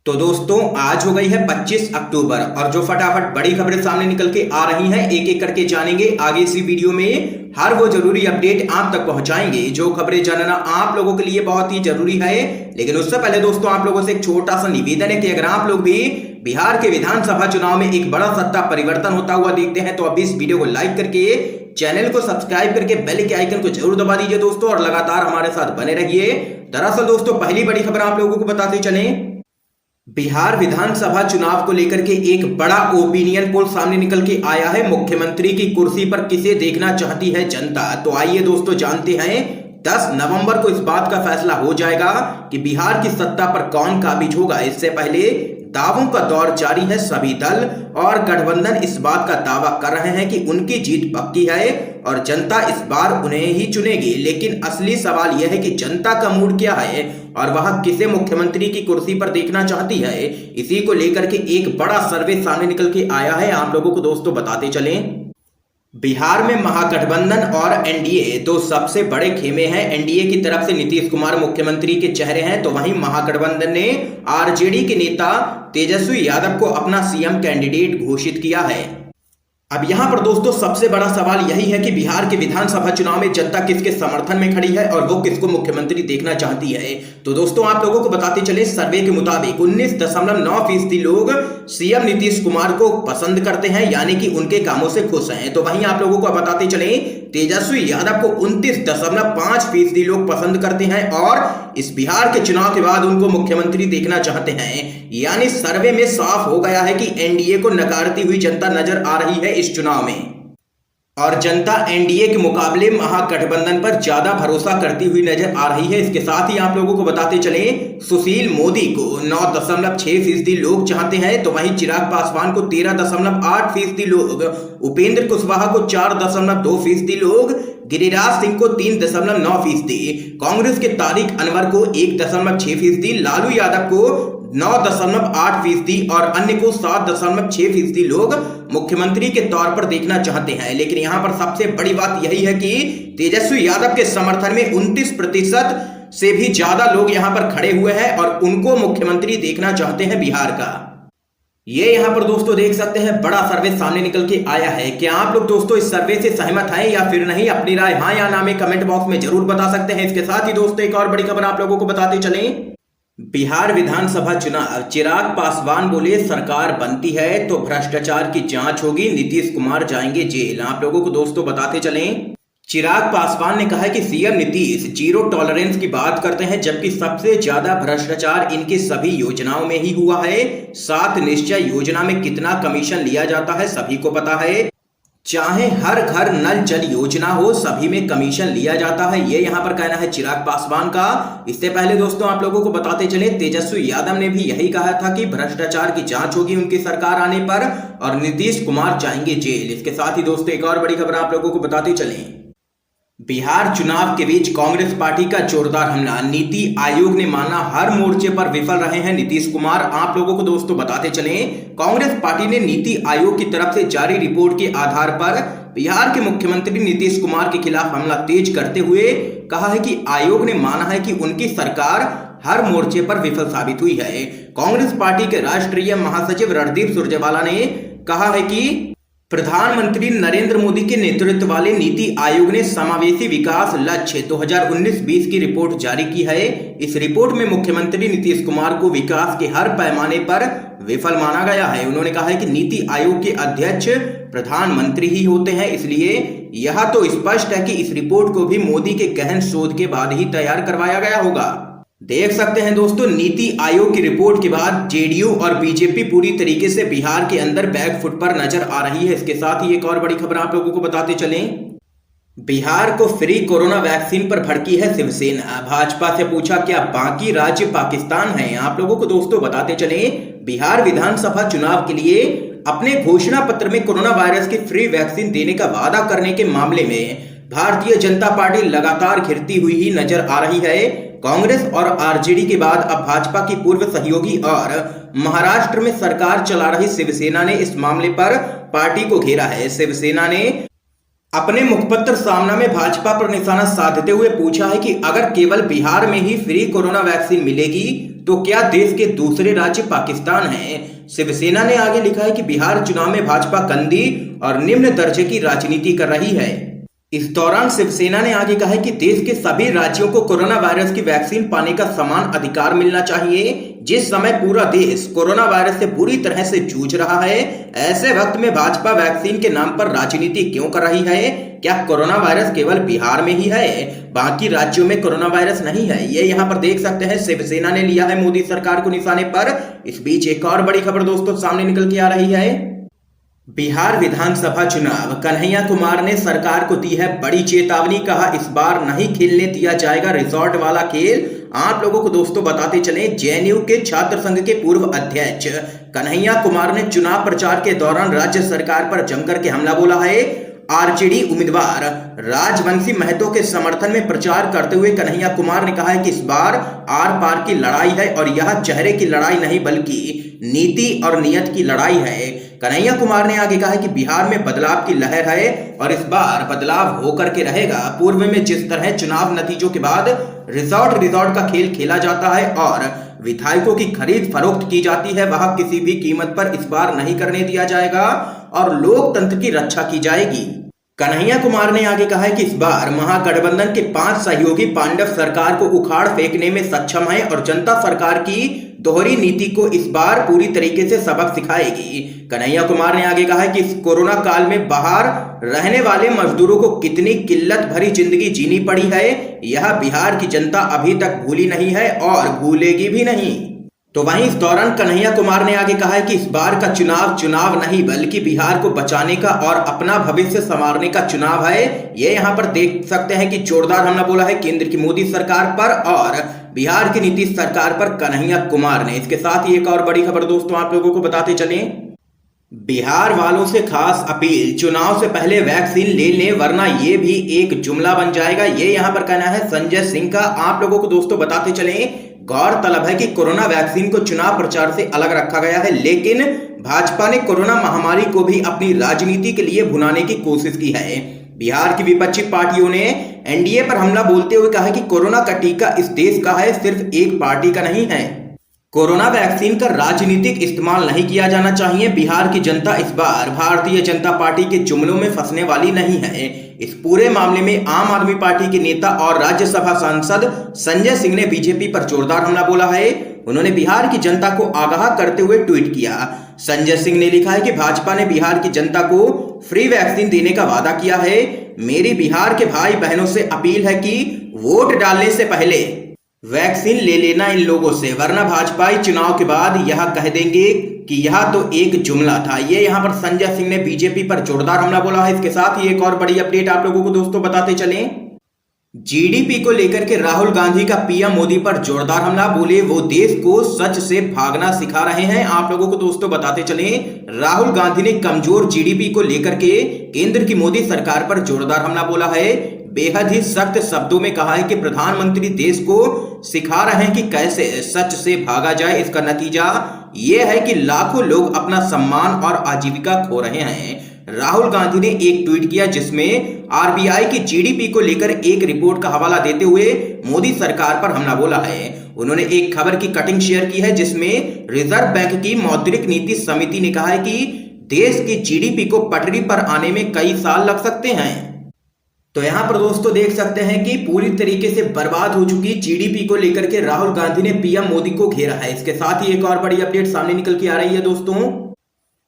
तो दोस्तों आज हो गई है 25 अक्टूबर और जो फटाफट बड़ी खबरें सामने निकल के आ रही हैं एक एक करके जानेंगे आगे इसी वीडियो में। हर वो जरूरी अपडेट आप तक पहुंचाएंगे जो खबरें जानना आप लोगों के लिए बहुत ही जरूरी है। लेकिन उससे पहले दोस्तों आप लोगों से एक छोटा सा निवेदन है कि अगर आप लोग भी बिहार के विधानसभा चुनाव में एक बड़ा सत्ता परिवर्तन होता हुआ देखते हैं तो अभी इस वीडियो को लाइक करके चैनल को सब्सक्राइब करके बेल के आइकन को जरूर दबा दीजिए दोस्तों और लगातार हमारे साथ बने रहिए। दरअसल दोस्तों पहली बड़ी खबर आप लोगों को बताते चले, बिहार विधानसभा चुनाव को लेकर के एक बड़ा ओपिनियन पोल सामने निकल के आया है। मुख्यमंत्री की कुर्सी पर किसे देखना चाहती है जनता, तो आइए दोस्तों जानते हैं। 10 नवंबर को इस बात का फैसला हो जाएगा कि बिहार की सत्ता पर कौन काबिज होगा। इससे पहले दावों का दौर जारी है। सभी दल और गठबंधन इस बात का दावा कर रहे हैं कि उनकी जीत पक्की है और जनता इस बार उन्हें ही चुनेगी। लेकिन असली सवाल यह है कि जनता का मूड क्या है और वह किसे मुख्यमंत्री की कुर्सी पर देखना चाहती है। इसी को लेकर के एक बड़ा सर्वे सामने निकल के आया है, आप लोगों को दोस्तों बताते चलें। बिहार में महागठबंधन और एनडीए दो सबसे बड़े खेमे हैं। एनडीए की तरफ से नीतीश कुमार मुख्यमंत्री के चेहरे हैं, तो वहीं महागठबंधन ने आरजेडी के नेता तेजस्वी यादव को अपना सीएम कैंडिडेट घोषित किया है। अब यहां पर दोस्तों सबसे बड़ा सवाल यही है कि बिहार के विधानसभा चुनाव में जनता किसके समर्थन में खड़ी है और वो किसको मुख्यमंत्री देखना चाहती है। तो दोस्तों आप लोगों को बताते चले, सर्वे के मुताबिक 19.9% लोग सीएम नीतीश कुमार को पसंद करते हैं, यानी कि उनके कामों से खुश हैं। तो वहीं आप लोगों को बताते चले तेजस्वी यादव को 29.5% लोग पसंद करते हैं और इस बिहार के चुनाव के बाद उनको मुख्यमंत्री देखना चाहते हैं। यानी सर्वे में साफ हो गया है कि एनडीए को नकारती हुई जनता नजर आ रही है इस चुनाव में और जनता एनडीए के मुकाबले महागठबंधन पर ज्यादा भरोसा करती हुई नजर आ रही है। इसके साथ ही आप लोगों को बताते चले, सुशील मोदी को 9.6% लोग चाहते हैं, तो वहीं चिराग पासवान को 13.8% लोग, उपेंद्र कुशवाहा को 4.2% लोग, गिरिराज सिंह को 3.9%, कांग्रेस के तारिक अनवर को 1.6%, लालू यादव को 9.8% और अन्य को 7.6% लोग मुख्यमंत्री के तौर पर देखना चाहते हैं। लेकिन यहां पर सबसे बड़ी बात यही है कि तेजस्वी यादव के समर्थन में 29% से भी ज्यादा लोग यहां पर खड़े हुए हैं और उनको मुख्यमंत्री देखना चाहते हैं बिहार का। ये यहां पर दोस्तों देख सकते हैं बड़ा सर्वे सामने निकल के आया है। क्या आप लोग दोस्तों इस सर्वे से सहमत हैं या फिर नहीं? अपनी राय हां या ना में कमेंट बॉक्स में जरूर बता सकते हैं। इसके साथ ही दोस्तों एक और बड़ी खबर आप लोगों को बताते चलें, बिहार विधानसभा चुनाव, चिराग पासवान बोले सरकार बनती है तो भ्रष्टाचार की जांच होगी, नीतीश कुमार जाएंगे जेल। आप लोगों को दोस्तों बताते चलें, चिराग पासवान ने कहा है कि सीएम नीतीश जीरो टॉलरेंस की बात करते हैं, जबकि सबसे ज्यादा भ्रष्टाचार इनकी सभी योजनाओं में ही हुआ है। 7 निश्चय योजना में कितना कमीशन लिया जाता है सभी को पता है। चाहे हर घर नल जल योजना हो, सभी में कमीशन लिया जाता है। ये यहां पर कहना है चिराग पासवान का। इससे पहले दोस्तों आप लोगों को बताते चले, तेजस्वी यादव ने भी यही कहा था कि भ्रष्टाचार की जांच होगी उनकी सरकार आने पर और नीतीश कुमार जाएंगे जेल। इसके साथ ही दोस्तों एक और बड़ी खबर आप लोगों को बताते चलें, बिहार चुनाव के बीच कांग्रेस पार्टी का जोरदार हमला, नीति आयोग ने माना हर मोर्चे पर विफल रहे हैं नीतीश कुमार। आप लोगों को दोस्तों बताते चलें, कांग्रेस पार्टी ने नीति आयोग की तरफ से जारी रिपोर्ट के आधार पर बिहार के मुख्यमंत्री नीतीश कुमार के खिलाफ हमला तेज करते हुए कहा है कि आयोग ने माना है कि उनकी सरकार हर मोर्चे पर विफल साबित हुई है। कांग्रेस पार्टी के राष्ट्रीय महासचिव रणदीप सुरजेवाला ने कहा है कि प्रधानमंत्री नरेंद्र मोदी के नेतृत्व वाले नीति आयोग ने समावेशी विकास लक्ष्य 2019-20 की रिपोर्ट जारी की है। इस रिपोर्ट में मुख्यमंत्री नीतीश कुमार को विकास के हर पैमाने पर विफल माना गया है। उन्होंने कहा है कि नीति आयोग के अध्यक्ष प्रधानमंत्री ही होते हैं, इसलिए यह तो स्पष्ट है कि इस रिपोर्ट को भी मोदी के गहन शोध के बाद ही तैयार करवाया गया होगा। देख सकते हैं दोस्तों, नीति आयोग की रिपोर्ट के बाद जेडीयू और बीजेपी पूरी तरीके से बिहार के अंदर बैकफुट पर नजर आ रही है। इसके साथ ही एक और बड़ी खबर आप लोगों को बताते चलें, बिहार को फ्री कोरोना वैक्सीन पर भड़की है शिवसेना, भाजपा से पूछा क्या बाकी राज्य पाकिस्तान है। आप लोगों को दोस्तों बताते चलें, बिहार विधानसभा चुनाव के लिए अपने घोषणा पत्र में कोरोना वायरस की फ्री वैक्सीन देने का वादा करने के मामले में भारतीय जनता पार्टी लगातार घिरती हुई ही नजर आ रही है। कांग्रेस और आरजेडी के बाद अब भाजपा की पूर्व सहयोगी और महाराष्ट्र में सरकार चला रही शिवसेना ने इस मामले पर पार्टी को घेरा है। शिवसेना ने अपने मुखपत्र सामना में भाजपा पर निशाना साधते हुए पूछा है कि अगर केवल बिहार में ही फ्री कोरोना वैक्सीन मिलेगी तो क्या देश के दूसरे राज्य पाकिस्तान है? शिवसेना ने आगे लिखा है कि बिहार चुनाव में भाजपा गंदी और निम्न दर्जे की राजनीति कर रही है। इस दौरान शिवसेना ने आगे कहा है कि देश के सभी राज्यों को कोरोना वायरस की वैक्सीन पाने का समान अधिकार मिलना चाहिए। जिस समय पूरा देश कोरोना वायरस से बुरी तरह से जूझ रहा है, ऐसे वक्त में भाजपा वैक्सीन के नाम पर राजनीति क्यों कर रही है? क्या कोरोना वायरस केवल बिहार में ही है, बाकी राज्यों में कोरोना वायरस नहीं है? ये यहाँ पर देख सकते हैं, शिवसेना ने लिया है मोदी सरकार को निशाने पर। इस बीच एक और बड़ी खबर दोस्तों सामने निकल के आ रही है। बिहार विधानसभा चुनाव, कन्हैया कुमार ने सरकार को दी है बड़ी चेतावनी। कहा इस बार नहीं खेलने दिया जाएगा रिजॉर्ट वाला खेल। आप लोगों को दोस्तों बताते चले, जेएनयू के छात्र संघ के पूर्व अध्यक्ष कन्हैया कुमार ने चुनाव प्रचार के दौरान राज्य सरकार पर जमकर के हमला बोला है। आरजेडी उम्मीदवार राजवंशी महतो के समर्थन में प्रचार करते हुए कन्हैया कुमार ने कहा है कि इस बार आर पार की लड़ाई है और यह चेहरे की लड़ाई नहीं बल्कि नीति और नियत की लड़ाई है। कन्हैया कुमार ने आगे कहा है कि बिहार में बदलाव की लहर है और इस बार बदलाव होकर के रहेगा। पूर्व में जिस तरह चुनाव नतीजों के बाद रिजॉर्ट का खेल खेला जाता है और विधायकों की खरीद फरोख्त की जाती है, वह किसी भी कीमत पर इस बार नहीं करने दिया जाएगा और लोकतंत्र की रक्षा की जाएगी। कन्हैया कुमार ने आगे कहा है कि इस बार महागठबंधन के 5 सहयोगी पांडव सरकार को उखाड़ फेंकने में सक्षम है और जनता सरकार की दोहरी नीति को इस बार पूरी तरीके से सबक सिखाएगी। कन्हैया कुमार ने आगे कहा है कि इस कोरोना काल में बाहर रहने वाले मजदूरों को कितनी किल्लत भरी जिंदगी जीनी पड़ी है, यह बिहार की जनता अभी तक भूली नहीं है और भूलेगी भी नहीं। तो वहीं इस दौरान कन्हैया कुमार ने आगे कहा है कि इस बार का चुनाव नहीं बल्कि बिहार को बचाने का और अपना भविष्य संवारने का चुनाव है। ये यहाँ पर देख सकते हैं कि जोरदार हमला बोला है केंद्र की मोदी सरकार पर और बिहार की नीतीश सरकार पर कन्हैया कुमार ने। इसके साथ ही एक और बड़ी खबर दोस्तों आप लोगों को बताते चलें, बिहार वालों से खास अपील, चुनाव से पहले वैक्सीन ले लें वरना ये भी एक जुमला बन जाएगा। ये यहाँ पर कहना है संजय सिंह का। आप लोगों को दोस्तों बताते चलें, गौरतलब है कि कोरोना वैक्सीन को चुनाव प्रचार से अलग रखा गया है, लेकिन भाजपा ने कोरोना महामारी को भी अपनी राजनीति के लिए भुनाने की कोशिश की है। बिहार की विपक्षी पार्टियों ने एनडीए पर हमला बोलते हुए कहा कि कोरोना का टीका इस देश का है, सिर्फ एक पार्टी का नहीं है। कोरोना वैक्सीन का राजनीतिक इस्तेमाल नहीं किया जाना चाहिए। बिहार की जनता इस बार भारतीय जनता पार्टी के जुमलों में फंसने वाली नहीं है। इस पूरे मामले में आम आदमी पार्टी के नेता और राज्यसभा सांसद संजय सिंह ने बीजेपी पर जोरदार हमला बोला है। उन्होंने बिहार की जनता को आगाह करते हुए ट्वीट किया। संजय सिंह ने लिखा है कि भाजपा ने बिहार की जनता को फ्री वैक्सीन देने का वादा किया है। मेरी बिहार के भाई बहनों से अपील है कि वोट डालने से पहले वैक्सीन ले लेना इन लोगों से, वरना भाजपाई चुनाव के बाद यह कह देंगे कि यह तो एक जुमला था। ये यहाँ पर संजय सिंह ने बीजेपी पर जोरदार हमला बोला है। इसके साथ ही एक और बड़ी अपडेट आप लोगों को दोस्तों बताते चलें, जीडीपी को लेकर के राहुल गांधी का पीएम मोदी पर जोरदार हमला, बोले वो देश को सच से भागना सिखा रहे हैं। आप लोगों को दोस्तों बताते चलें, राहुल गांधी ने कमजोर जीडीपी को लेकर के केंद्र की मोदी सरकार पर जोरदार हमला बोला है। बेहद ही सख्त शब्दों में कहा है कि प्रधानमंत्री देश को सिखा रहे हैं कि कैसे सच से भागा जाए। इसका नतीजा ये है कि लाखों लोग अपना सम्मान और आजीविका खो रहे हैं। राहुल गांधी ने एक ट्वीट किया जिसमें आरबीआई की जीडीपी को लेकर एक रिपोर्ट का हवाला देते हुए मोदी सरकार पर हमला बोला है। उन्होंने एक खबर की कटिंग शेयर की है जिसमें रिजर्व बैंक की मौद्रिक नीति समिति ने कहा है कि देश की जीडीपी को पटरी पर आने में कई साल लग सकते हैं। तो यहां पर दोस्तों देख सकते हैं कि पूरी तरीके से बर्बाद हो चुकी जीडीपी को लेकर के राहुल गांधी ने पीएम मोदी को घेरा है। इसके साथ ही एक और बड़ी अपडेट सामने निकल के आ रही है दोस्तों,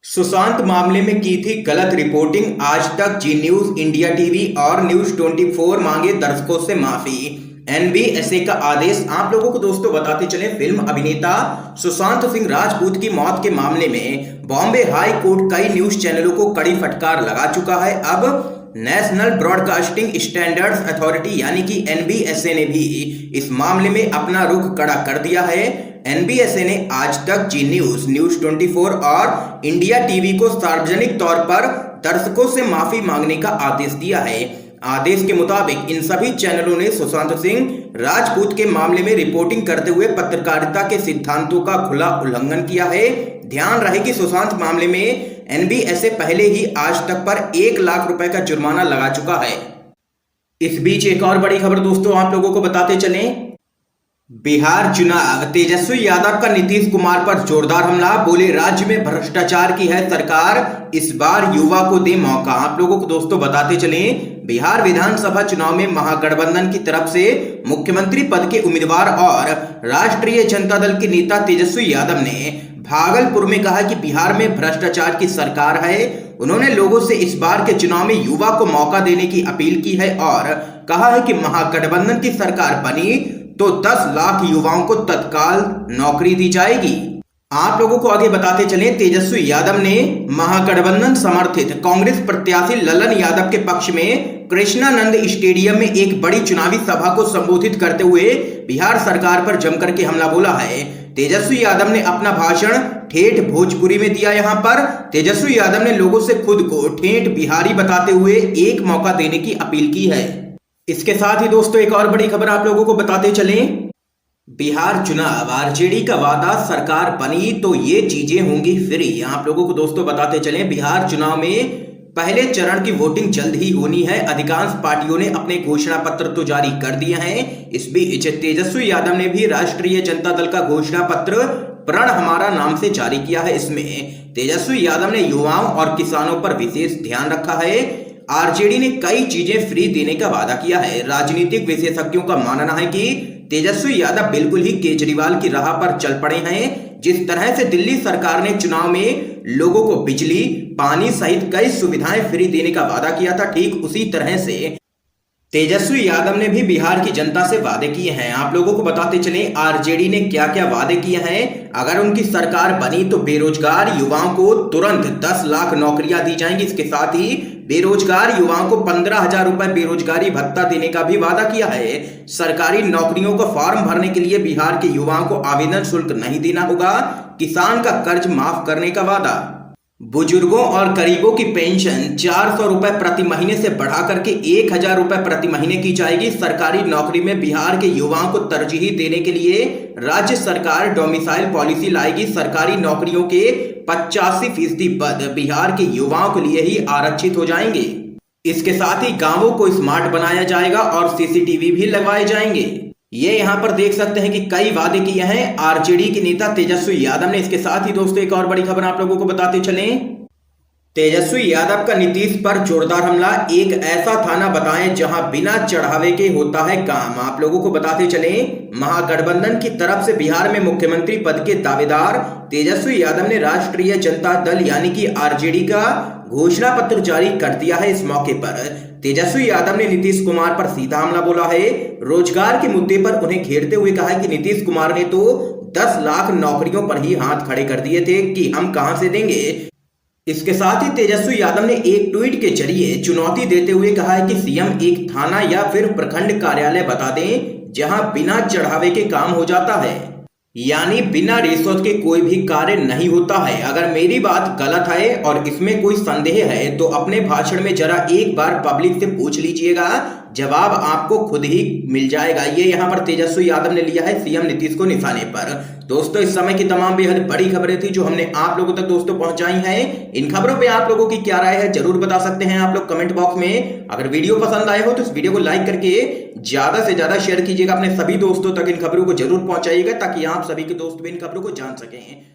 सुशांत मामले में की थी गलत रिपोर्टिंग, आज तक, जी न्यूज, इंडिया टीवी और न्यूज 24 मांगे दर्शकों से माफी। एनबीएसए का आदेश। आप लोगों को दोस्तों बताते चले, फिल्म अभिनेता सुशांत सिंह राजपूत की मौत के मामले में बॉम्बे हाई कोर्ट कई न्यूज चैनलों को कड़ी फटकार लगा चुका है। अब नेशनल ब्रॉडकास्टिंग स्टैंडर्ड्स अथॉरिटी यानी कि एनबीएसए ने भी इस मामले में अपना रुख कड़ा कर दिया है। एनबीएसए ने आज तक, जी न्यूज, न्यूज 24 और इंडिया टीवी को सार्वजनिक तौर पर दर्शकों से माफी मांगने का आदेश दिया है। आदेश के मुताबिक इन सभी चैनलों ने सुशांत सिंह राजपूत के मामले में रिपोर्टिंग करते हुए पत्रकारिता के सिद्धांतों का खुला उल्लंघन किया है। ध्यान रहे कि सुशांत मामले में एनबीएसए पहले ही आज तक पर 1 लाख रुपए का जुर्माना लगा चुका है। इस बीच एक और बड़ी खबर दोस्तों आप लोगों को बताते चलें, बिहार चुनाव, तेजस्वी यादव का नीतीश कुमार पर जोरदार हमला। बोले राज्य में भ्रष्टाचार की है सरकार, इस बार युवा को दे मौका। आप लोगों को दोस्तों बताते चलें, बिहार विधानसभा चुनाव में महागठबंधन की तरफ से मुख्यमंत्री पद के उम्मीदवार और राष्ट्रीय जनता दल के नेता तेजस्वी यादव ने भागलपुर में कहा कि बिहार में भ्रष्टाचार की सरकार है। उन्होंने लोगों से इस बार के चुनाव में युवा को मौका देने की अपील की है और कहा है कि महागठबंधन की सरकार बनी तो 10 लाख युवाओं को तत्काल नौकरी दी जाएगी। आप लोगों को आगे बताते चलें, तेजस्वी यादव ने महागठबंधन समर्थित कांग्रेस प्रत्याशी ललन यादव के पक्ष में कृष्णानंद स्टेडियम में एक बड़ी चुनावी सभा को संबोधित करते हुए बिहार सरकार पर जमकर के हमला बोला है। तेजस्वी यादव ने अपना भाषण ठेठ भोजपुरी में दिया। यहाँ पर तेजस्वी यादव ने लोगों से खुद को ठेठ बिहारी बताते हुए एक मौका देने की अपील की है। इसके साथ ही दोस्तों एक और बड़ी खबर आप लोगों को बताते चलें, बिहार चुनाव, आरजेडी का वादा सरकार बनी तो ये चीजें होंगी फ्री। आप लोगों को दोस्तों बताते चलें, बिहार चुनाव में पहले चरण की वोटिंग जल्द ही होनी है। अधिकांश पार्टियों ने अपने घोषणा पत्र तो जारी कर दिए हैं। इस बीच तेजस्वी यादव ने भी राष्ट्रीय जनता दल का घोषणा पत्र प्रण हमारा नाम से जारी किया है। इसमें तेजस्वी यादव ने युवाओं और किसानों पर विशेष ध्यान रखा है। आरजेडी ने कई चीजें फ्री देने का वादा किया है। राजनीतिक विशेषज्ञों का मानना है कि तेजस्वी यादव बिल्कुल ही केजरीवाल की राह पर चल पड़े हैं। जिस तरह से दिल्ली सरकार ने चुनाव में लोगों को बिजली, पानी सहित कई सुविधाएं फ्री देने का वादा किया था, ठीक उसी तरह से तेजस्वी यादव ने भी बिहार की जनता से वादे किए हैं। आप लोगों को बताते चलें, आरजेडी ने क्या क्या वादे किए हैं। अगर उनकी सरकार बनी तो बेरोजगार युवाओं को तुरंत 10 लाख नौकरियां दी जाएंगी। इसके साथ ही बेरोजगार युवाओं को 15,000 रुपए बेरोजगारी भत्ता देने का भी वादा किया है। सरकारी नौकरियों का फॉर्म भरने के लिए बिहार के युवाओं को आवेदन शुल्क नहीं देना होगा। किसान का कर्ज माफ करने का वादा। बुजुर्गों और गरीबों की पेंशन 400 रुपए प्रति महीने से बढ़ा करके 1,000 रुपए प्रति महीने की जाएगी। सरकारी नौकरी में बिहार के युवाओं को तरजीह देने के लिए राज्य सरकार डोमिसाइल पॉलिसी लाएगी। सरकारी नौकरियों के 85% पद बिहार के युवाओं के लिए ही आरक्षित हो जाएंगे। इसके साथ ही गांवों को स्मार्ट बनाया जाएगा और सीसीटीवी भी लगवाए जाएंगे। ये यहाँ पर देख सकते हैं कि कई वादे किए हैं आरजेडी के नेता तेजस्वी यादव ने। इसके साथ ही दोस्तों एक और बड़ी खबर आप लोगों को बताते चलें, तेजस्वी यादव का नीतीश पर जोरदार हमला। एक ऐसा थाना बताएं जहां बिना चढ़ावे के होता है काम। आप लोगों को बताते चलें, महागठबंधन की तरफ से बिहार में मुख्यमंत्री पद के दावेदार तेजस्वी यादव ने राष्ट्रीय जनता दल यानी कि आरजेडी का घोषणा पत्र जारी कर दिया है। इस मौके पर तेजस्वी यादव ने नीतीश कुमार पर सीधा हमला बोला है। रोजगार के मुद्दे पर उन्हें घेरते हुए कहा है कि नीतीश कुमार ने तो 10 लाख नौकरियों पर ही हाथ खड़े कर दिए थे कि हम कहां से देंगे। इसके साथ ही तेजस्वी यादव ने एक ट्वीट के जरिए चुनौती देते हुए कहा है कि सीएम एक थाना या फिर प्रखंड कार्यालय बता दें जहां बिना चढ़ावे के काम हो जाता है, यानी बिना रिश्वत के कोई भी कार्य नहीं होता है। अगर मेरी बात गलत है और इसमें कोई संदेह है तो अपने भाषण में जरा एक बार पब्लिक से पूछ लीजिएगा, जवाब आपको खुद ही मिल जाएगा। ये यहाँ पर तेजस्वी यादव ने लिया है सीएम नीतीश को निशाने पर। दोस्तों इस समय की तमाम बेहद बड़ी खबरें थी जो हमने आप लोगों तक दोस्तों पहुंचाई हैं। इन खबरों पे आप लोगों की क्या राय है जरूर बता सकते हैं आप लोग कमेंट बॉक्स में। अगर वीडियो पसंद आए हो तो इस वीडियो को लाइक करके ज्यादा से ज्यादा शेयर कीजिएगा, अपने सभी दोस्तों तक इन खबरों को जरूर पहुंचाइएगा ताकि आप सभी के दोस्त भी इन खबरों को जान सकें।